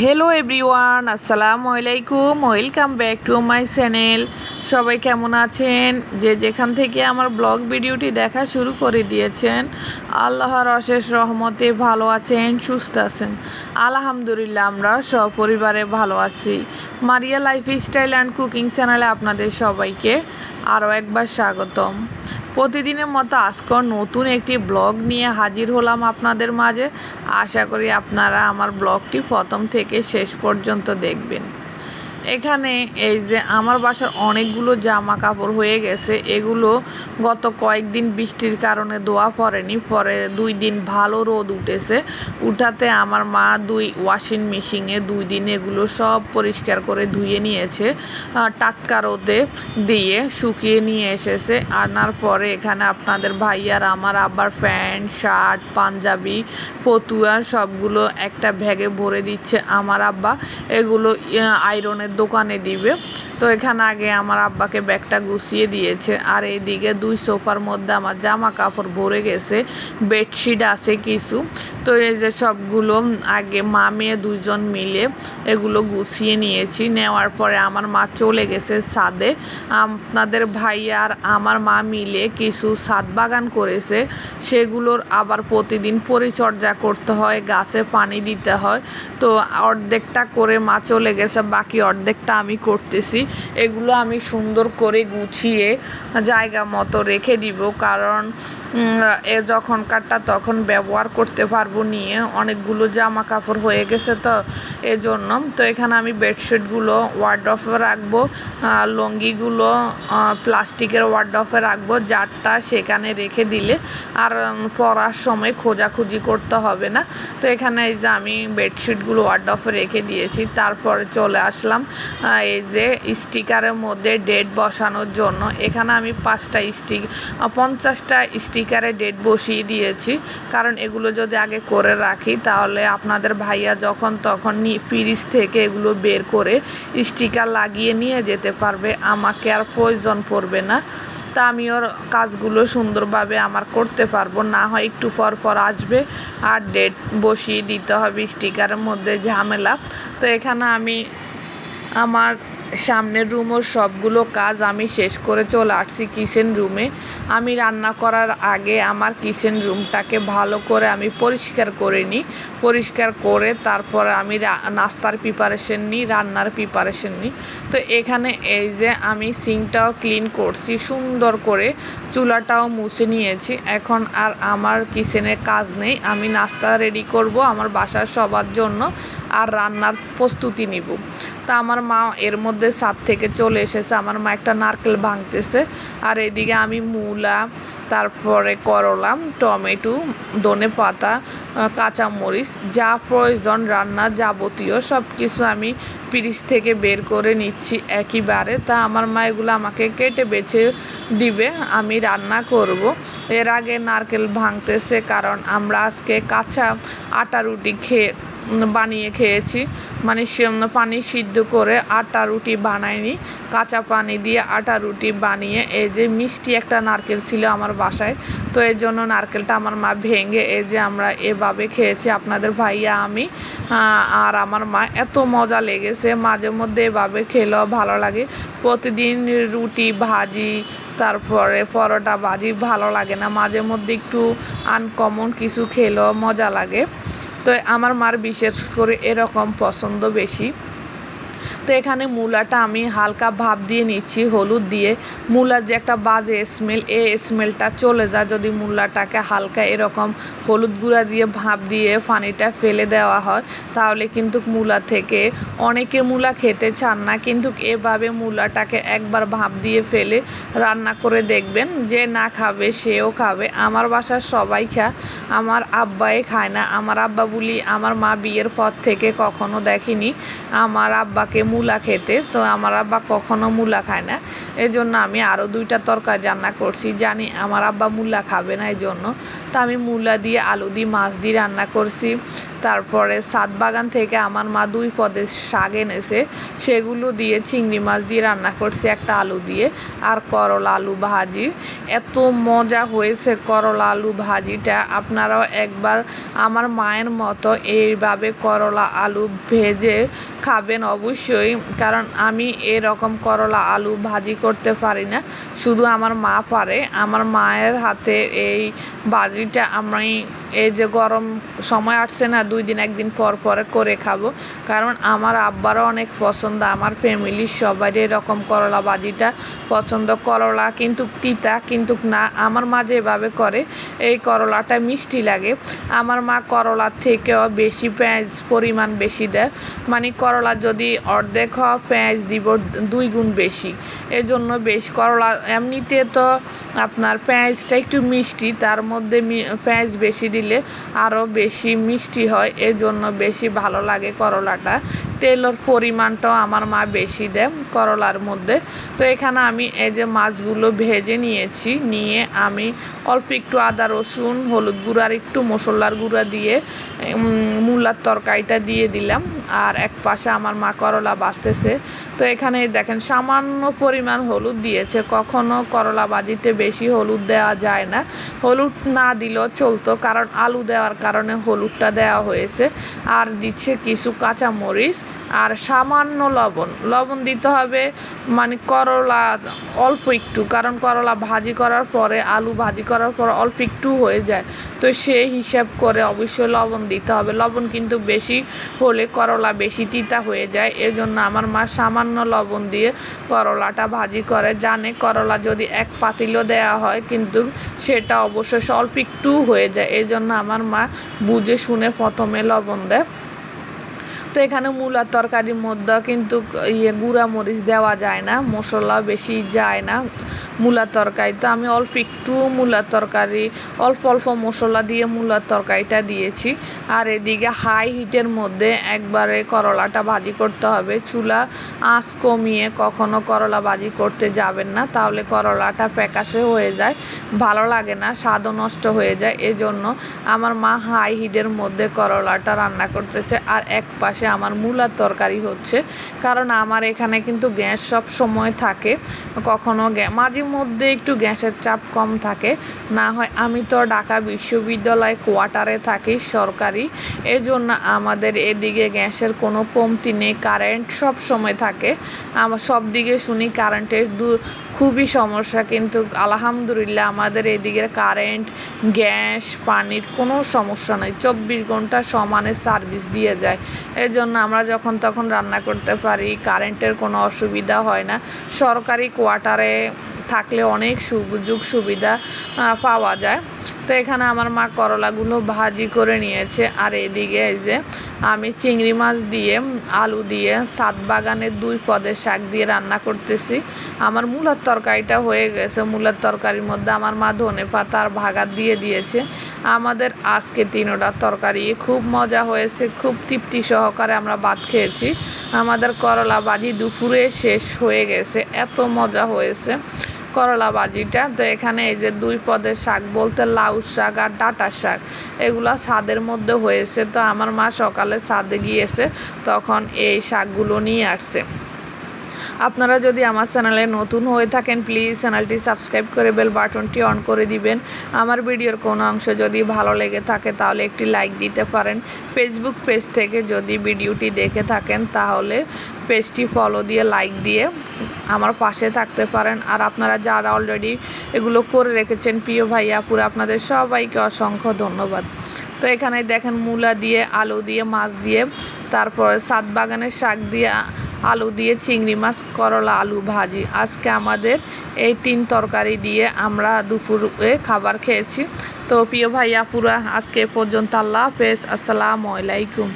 Hello everyone, আসসালামু আলাইকুম। Welcome back to my channel. সবাই কেমন আছেন? যে যেখান থেকে আমার ব্লগ ভিডিওটি দেখা শুরু করে দিয়েছেন, আল্লাহর অশেষ রহমতে ভালো আছেন, সুস্থ আছেন। আলহামদুলিল্লাহ, আমরা সপরিবারে ভালো আছি। মারিয়া লাইফস্টাইল অ্যান্ড কুকিং চ্যানেলে আপনাদের সবাইকে আরও একবার স্বাগতম। প্রতিদিনের মতো আজকেও নতুন একটি ব্লগ নিয়ে হাজির হলাম আপনাদের মাঝে। আশা করি আপনারা আমার ব্লগটি প্রথম থেকে শেষ পর্যন্ত দেখবেন। এখানে এই যে আমার বাসার অনেকগুলো জামা কাপড় হয়ে গেছে, এগুলো গত কয়েকদিন বৃষ্টির কারণে ধোয়া পড়েনি, পরে 2 দিন ভালো রোদ উঠেছে। উঠাতে আমার মা ওয়াশিং মেশিনে 2 দিন এগুলো সব পরিষ্কার করে ধুয়ে নিয়েছে, টাটকা রোদে দিয়ে শুকিয়ে নিয়ে এসেছে। আনার পরে এখানে আপনাদের ভাইয়ার আমার আবার প্যান্ট, শার্ট, পাঞ্জাবি, ফতুয়া সবগুলো একটা ব্যাগে ভরে দিচ্ছে আমার আব্বা। এগুলো আয়রনের দোকানে দিবে। তো এখানে আগে আমার আব্বাকে ব্যাগটা গুছিয়ে দিয়েছে। আর এইদিকে 2 সোফার মধ্যে আমার জামা কাপড় ভরে গেছে, বেডশিট আছে কিছু। তো এই যে সবগুলো আগে মা মেয়ে 2জন মিলে এগুলো গুছিয়ে নিয়েছি। নেওয়ার পরে আমার মা চলে গেছে ছাদে। আপনাদের ভাই আর আমার মা মিলে কিছু ছাদ বাগান করেছে, সেগুলোর আবার প্রতিদিন পরিচর্যা করতে হয়, গাছে পানি দিতে হয়। তো অর্ধেকটা করে মা চলে গেছে, বাকি অর্ধেকটা আমি করতেছি। এগুলো আমি সুন্দর করে গুছিয়ে জায়গা মতো রেখে দিব, কারণ যখনকারটা তখন ব্যবহার করতে পারবো নিয়ে। অনেকগুলো জামা কাপড় হয়ে গেছে তো এজন্য। তো এখানে আমি বেডশিটগুলো ওয়ার্ডরোবে রাখবো, লুঙ্গিগুলো প্লাস্টিকের ওয়ার্ডরোবে রাখবো, যারটা সেখানে রেখে দিলে আর পরার সময় খোঁজাখুঁজি করতে হবে না। তো এখানে এই যে আমি বেডশিটগুলো ওয়ার্ডরোবে রেখে দিয়েছি। তারপরে চলে আসলাম এই যে স্টিকারের মধ্যে ডেট বসানোর জন্য। এখানে আমি 50টা স্টিকারে ডেট বসিয়ে দিয়েছি, কারণ এগুলো যদি আগে করে রাখি তাহলে আপনাদের ভাইয়া যখন তখন ফ্রিজ থেকে এগুলো বের করে স্টিকার লাগিয়ে নিয়ে যেতে পারবে, আমাকে আর প্রয়োজন পড়বে না। তা আমি ওর কাজগুলো সুন্দরভাবে আমার করতে পারবো, না হয় একটু পর পর আসবে আর ডেট বসিয়ে দিতে হবে, স্টিকারের মধ্যে ঝামেলা। তো এখানে আমি আমার সামনের রুমের সবগুলো কাজ আমি শেষ করে চলে আসছি কিচেন রুমে। আমি রান্না করার আগে আমার কিচেন রুমটাকে ভালো করে আমি পরিষ্কার করে নিই। পরিষ্কার করে তারপরে আমি নাস্তার প্রিপারেশন নিই, রান্নার প্রিপারেশন নিই। তো এখানে এই যে আমি সিঙ্কটাও ক্লিন করছি সুন্দর করে, চুলাটাও মুছে নিয়েছি। এখন আর আমার কিচেনের কাজ নেই, আমি নাস্তা রেডি করব আমার বাসার সবার জন্য আর রান্নার প্রস্তুতি নিব। তা আমার মা এর মধ্যে ছাদ থেকে চলে এসেছে, আমার মা একটা নারকেল ভাঙতেছে। আর এদিকে আমি মূলা, তারপরে করলা, টমেটো, ধনেপাতা, কাঁচামরিচ, যা প্রয়োজন রান্নার যাবতীয় সব কিছু আমি ফ্রিজ থেকে বের করে নিচ্ছি একইবারে। তা আমার মা এগুলো আমাকে কেটে বেছে দিবে, আমি রান্না করব। এর আগে নারকেল ভাঙতেছে, কারণ আমরা আজকে কাঁচা আটা রুটি বানিয়ে খেয়েছি, মানে পানি সিদ্ধ করে আটা রুটি বানাইনি, কাঁচা পানি দিয়ে আটা রুটি বানিয়ে। এই যে মিষ্টি একটা নারকেল ছিল আমার বাসায়, তো এই জন্য নারকেলটা আমার মা ভেঙে এই যে আমরা এভাবে খেয়েছি আপনাদের ভাইয়া, আমি আর আমার মা। এত মজা লেগেছে, মাঝে মধ্যে এভাবে খেলেও ভালো লাগে। প্রতিদিন রুটি ভাজি তারপরে পরোটা ভাজি ভালো লাগে না, মাঝে মধ্যে একটু আনকমন কিছু খেলেও মজা লাগে। তো আমার মার বিশেষ করে এরকম পছন্দ বেশি। তো এখানে মূলাটা আমি হালকা ভাপ দিয়ে নিচ্ছি হলুদ দিয়ে। মূলার যে একটা বাজে স্মেল, এই স্মেলটা চলে যায় যদি মূলাটাকে হালকা এরকম হলুদ গুঁড়া দিয়ে ভাপ দিয়ে পানিটা ফেলে দেওয়া হয়, তাহলে কিন্তু মূলা থেকে অনেকে মূলা খেতে চান না, কিন্তু এভাবে মূলাটাকে একবার ভাপ দিয়ে ফেলে রান্না করে দেখবেন, যে না খাবে সেও খাবে। আমার বাসার সবাই খায়, আমার আব্বাই খায় না। আমার আব্বা বলি আমার মা বিয়ের পর থেকে কখনো দেখিনি আমার আব্বাকে মূলা খেতে, তো আমার আব্বা কখনো মূলা খায় না। এই জন্য আমি আরও 2টা তরকারি রান্না করছি, জানি আমার আব্বা মূলা খাবে না, এই জন্য। তো আমি মূলা দিয়ে, আলু দিয়ে, মাছ দিয়ে রান্না করছি। তারপরে ছাদ বাগান থেকে আমার মা 2 পদের শাক এনেছে, সেগুলো দিয়ে চিংড়ি মাছ দিয়ে রান্না করছি একটা আলু দিয়ে, আর করলা আলু ভাজি। এত মজা হয়েছে করলা আলু ভাজিটা, আপনারাও একবার আমার মায়ের মতো এইভাবে করলা আলু ভেজে খাবেন অবশ্যই। কারণ আমি এরকম করলা আলু ভাজি করতে পারি না, শুধু আমার মা পারে। আমার মায়ের হাতে এই ভাজিটা আমি এই যে গরম সময় আসছে না, 2 দিন 1 দিন পর পরে করে খাবো, কারণ আমার আব্বারও অনেক পছন্দ, আমার ফ্যামিলির সবাই এরকম করলা ভাজিটা পছন্দ। করলা কিন্তু তিতা কিন্তু না, আমার মা যেভাবে করে এই করলাটা মিষ্টি লাগে। আমার মা করলার থেকেও বেশি পেঁয়াজ পরিমাণ বেশি দেয়, মানে করলা যদি অর্ধেক হয় পেঁয়াজ দিব 2 গুণ বেশি, এজন্য বেশি করলা। এমনিতে তো আপনার পেঁয়াজটা একটু মিষ্টি, তার মধ্যে পেঁয়াজ বেশি দিলে আরও বেশি মিষ্টি হয়, এজন্য বেশি ভালো লাগে করলাটা। তেলের পরিমাণটাও আমার মা বেশি দেয় করলার মধ্যে। তো এখানে আমি এই যে মাছগুলো ভেজে নিয়েছি, নিয়ে আমি অল্প একটু আদা রসুন হলুদ গুঁড়া আর একটু মশলার গুঁড়া দিয়ে মূলার তরকারিটা দিয়ে দিলাম, আর এক পাশে আমার মা করলা ভাজতেছে। তো এখানে দেখেন সামান্য পরিমাণ হলুদ দিয়েছে, কখনো করলা ভাজিতে বেশি হলুদ দেওয়া যায় না, হলুদ না দিলেও চলতো, কারণ আলু দেওয়ার কারণে হলুদটা দেওয়া হয়েছে। আর দিচ্ছে কিছু কাঁচামরিচ আর সামান্য লবণ দিতে হবে, মানে করলা অল্প একটু, কারণ করলা ভাজি করার পরে আলু ভাজি করার পর অল্প একটু হয়ে যায়, তো সেই হিসাব করে অবশ্যই লবণ দিতে হবে। লবণ কিন্তু বেশি হলে করলা বেশি তিতা হয়ে যায়, এজন্য আমার মা সামান্য লবণ দিয়ে করলাটা ভাজি করে, জানে করলা যদি 1 পাতিলও দেওয়া হয় কিন্তু সেটা অবশ্যই অল্প একটু হয়ে যায়, এই জন্য আমার মা বুঝে শুনে প্রথমে লবণ দেয়। তো এখানে মূলার তরকারির মধ্যে কিন্তু গুঁড়া মরিচ দেওয়া যায় না, মশলা বেশি যায় না মূলার তরকারি। তো আমি অল্প একটু মূলার তরকারি অল্প মশলা দিয়ে মূলার তরকারিটা দিয়েছি। আর এদিকে হাই হিটের মধ্যে একবারে করলাটা ভাজি করতে হবে, চুলা আঁচ কমিয়ে কখনো করলা ভাজি করতে যাবেন না, তাহলে করলাটা প্যাকাশে হয়ে যায়, ভালো লাগে না, স্বাদও নষ্ট হয়ে যায়। এজন্য আমার মা হাই হিটের মধ্যে করলাটা রান্না করতেছে, আর এক পাশে আমার মূলার তরকারি হচ্ছে। কারণ আমার এখানে কিন্তু গ্যাস সব সময় থাকে, কখনো মাঝে মধ্যে একটু গ্যাসের চাপ কম থাকে, না হয় আমি তো ঢাকা বিশ্ববিদ্যালয় কোয়ার্টারে থাকি সরকারি, এজন্য আমাদের এদিকে গ্যাসের কোনো কমতি নেই, কারেন্ট সব সময় থাকে। আমার সব দিকে শুনি কারেন্টের খুবই সমস্যা, কিন্তু আলহামদুলিল্লাহ আমাদের এদিকে কারেন্ট গ্যাস পানির কোনো সমস্যা নাই, 24 ঘন্টা সমানে সার্ভিস দিয়ে যায়, এজন্য আমরা যখন তখন রান্না করতে পারি, কারেন্টের কোনো অসুবিধা হয় না। সরকারি কোয়ার্টারে থাকলে অনেক সুযোগ সুবিধা পাওয়া যায়। তো এখানে আমার মা করলাগুলো ভাজি করে নিয়েছে, আর এদিকে এই যে আমি চিংড়ি মাছ দিয়ে আলু দিয়ে ছাদ বাগানের 2 পদের শাক দিয়ে রান্না করতেছি। আমার মূলার তরকারিটা হয়ে গেছে, মূলার তরকারির মধ্যে আমার মা ধনে পাতা আর ভাগাত দিয়ে দিয়েছে। আমাদের আজকে 3টা তরকারি খুব মজা হয়েছে, খুব তৃপ্তি সহকারে আমরা ভাত খেয়েছি। আমাদের করলা ভাজি দুপুরে শেষ হয়ে গেছে, এত মজা হয়েছে করলা ভাজিটা। তো এখানে এই যে 2 পদের শাক বলতে লাউ শাক আর ডাঁটা শাক, এগুলা ছাদের মধ্যে হয়েছে। তো আমার মা সকালে ছাদে গিয়েছে, তখন এই শাকগুলো নিয়ে আসছে। আপনারা যদি আমার চ্যানেলে নতুন হয়ে থাকেন প্লিজ চ্যানেলটি সাবস্ক্রাইব করে বেল বাটনটি অন করে দিবেন। আমার ভিডিওর কোনো অংশ যদি ভালো লেগে থাকে তাহলে একটি লাইক দিতে পারেন। ফেসবুক পেজ থেকে যদি ভিডিওটি দেখে থাকেন তাহলে পেজটি ফলো দিয়ে লাইক দিয়ে আমার পাশে থাকতে পারেন। আর আপনারা যারা অলরেডি এগুলো করে রেখেছেন প্রিয় ভাইয়া পুরো আপনাদের সবাইকে অসংখ্য ধন্যবাদ। তো এখানে দেখেন মূলা দিয়ে আলু দিয়ে মাছ দিয়ে, তারপরে ছাদ বাগানের শাক দিয়ে আলু দিয়ে চিংড়ি মাছ করলা আলু ভাজি, আজকে আমাদের এই 3 তরকারি দিয়ে আমরা দুপুরে খাবার খেয়েছি। তো প্রিয় ভাইয়া পুরা আজকে পর্যন্ত, আল্লাহ হাফেজ, আসসালামু আলাইকুম।